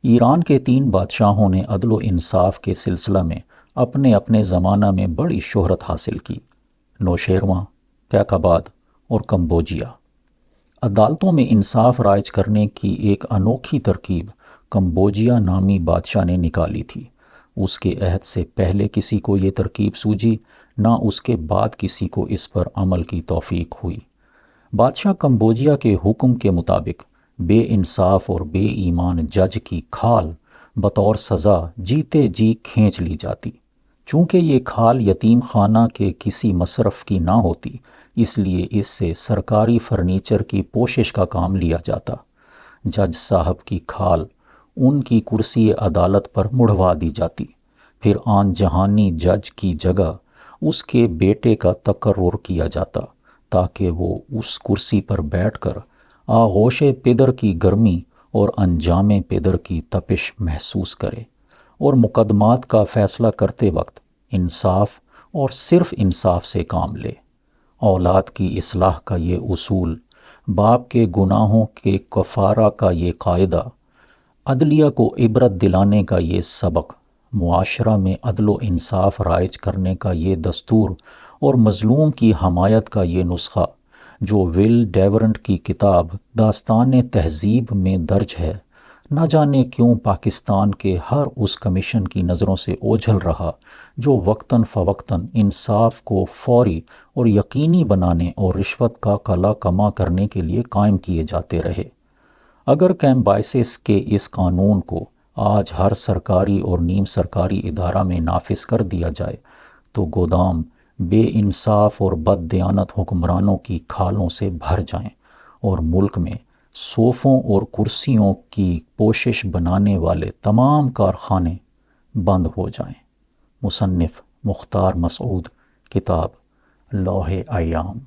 ایران کے 3 بادشاہوں نے عدل و انصاف کے سلسلہ میں اپنے اپنے زمانہ میں بڑی شہرت حاصل کی: نوشیروان، کیقباد اور کمبوجیا۔ عدالتوں میں انصاف رائج کرنے کی ایک انوکھی ترکیب کمبوجیا نامی بادشاہ نے نکالی تھی۔ اس کے عہد سے پہلے کسی کو یہ ترکیب سوجی، نہ اس کے بعد کسی کو اس پر عمل کی توفیق ہوئی۔ بادشاہ کمبوجیا کے حکم کے مطابق بے انصاف اور بے ایمان جج کی کھال بطور سزا جیتے جی کھینچ لی جاتی۔ چونکہ یہ کھال یتیم خانہ کے کسی مصرف کی نہ ہوتی، اس لیے اس سے سرکاری فرنیچر کی پوشش کا کام لیا جاتا۔ جج صاحب کی کھال ان کی کرسی عدالت پر مڑوا دی جاتی، پھر آن جہانی جج کی جگہ اس کے بیٹے کا تقرر کیا جاتا تاکہ وہ اس کرسی پر بیٹھ کر آغوش پدر کی گرمی اور انجام پدر کی تپش محسوس کرے، اور مقدمات کا فیصلہ کرتے وقت انصاف اور صرف انصاف سے کام لے۔ اولاد کی اصلاح کا یہ اصول، باپ کے گناہوں کے کفارہ کا یہ قاعدہ، عدلیہ کو عبرت دلانے کا یہ سبق، معاشرہ میں عدل و انصاف رائج کرنے کا یہ دستور، اور مظلوم کی حمایت کا یہ نسخہ جو ول ڈیورنٹ کی کتاب داستان تہذیب میں درج ہے، نہ جانے کیوں پاکستان کے ہر اس کمیشن کی نظروں سے اوجھل رہا جو وقتاً فوقتاً انصاف کو فوری اور یقینی بنانے اور رشوت کا کلا کما کرنے کے لیے قائم کیے جاتے رہے۔ اگر کیمبائسس کے اس قانون کو آج ہر سرکاری اور نیم سرکاری ادارہ میں نافذ کر دیا جائے تو گودام بے انصاف اور بد دیانت حکمرانوں کی کھالوں سے بھر جائیں، اور ملک میں صوفوں اور کرسیوں کی پوشش بنانے والے تمام کارخانے بند ہو جائیں۔ مصنف مختار مسعود، کتاب لوح ایام۔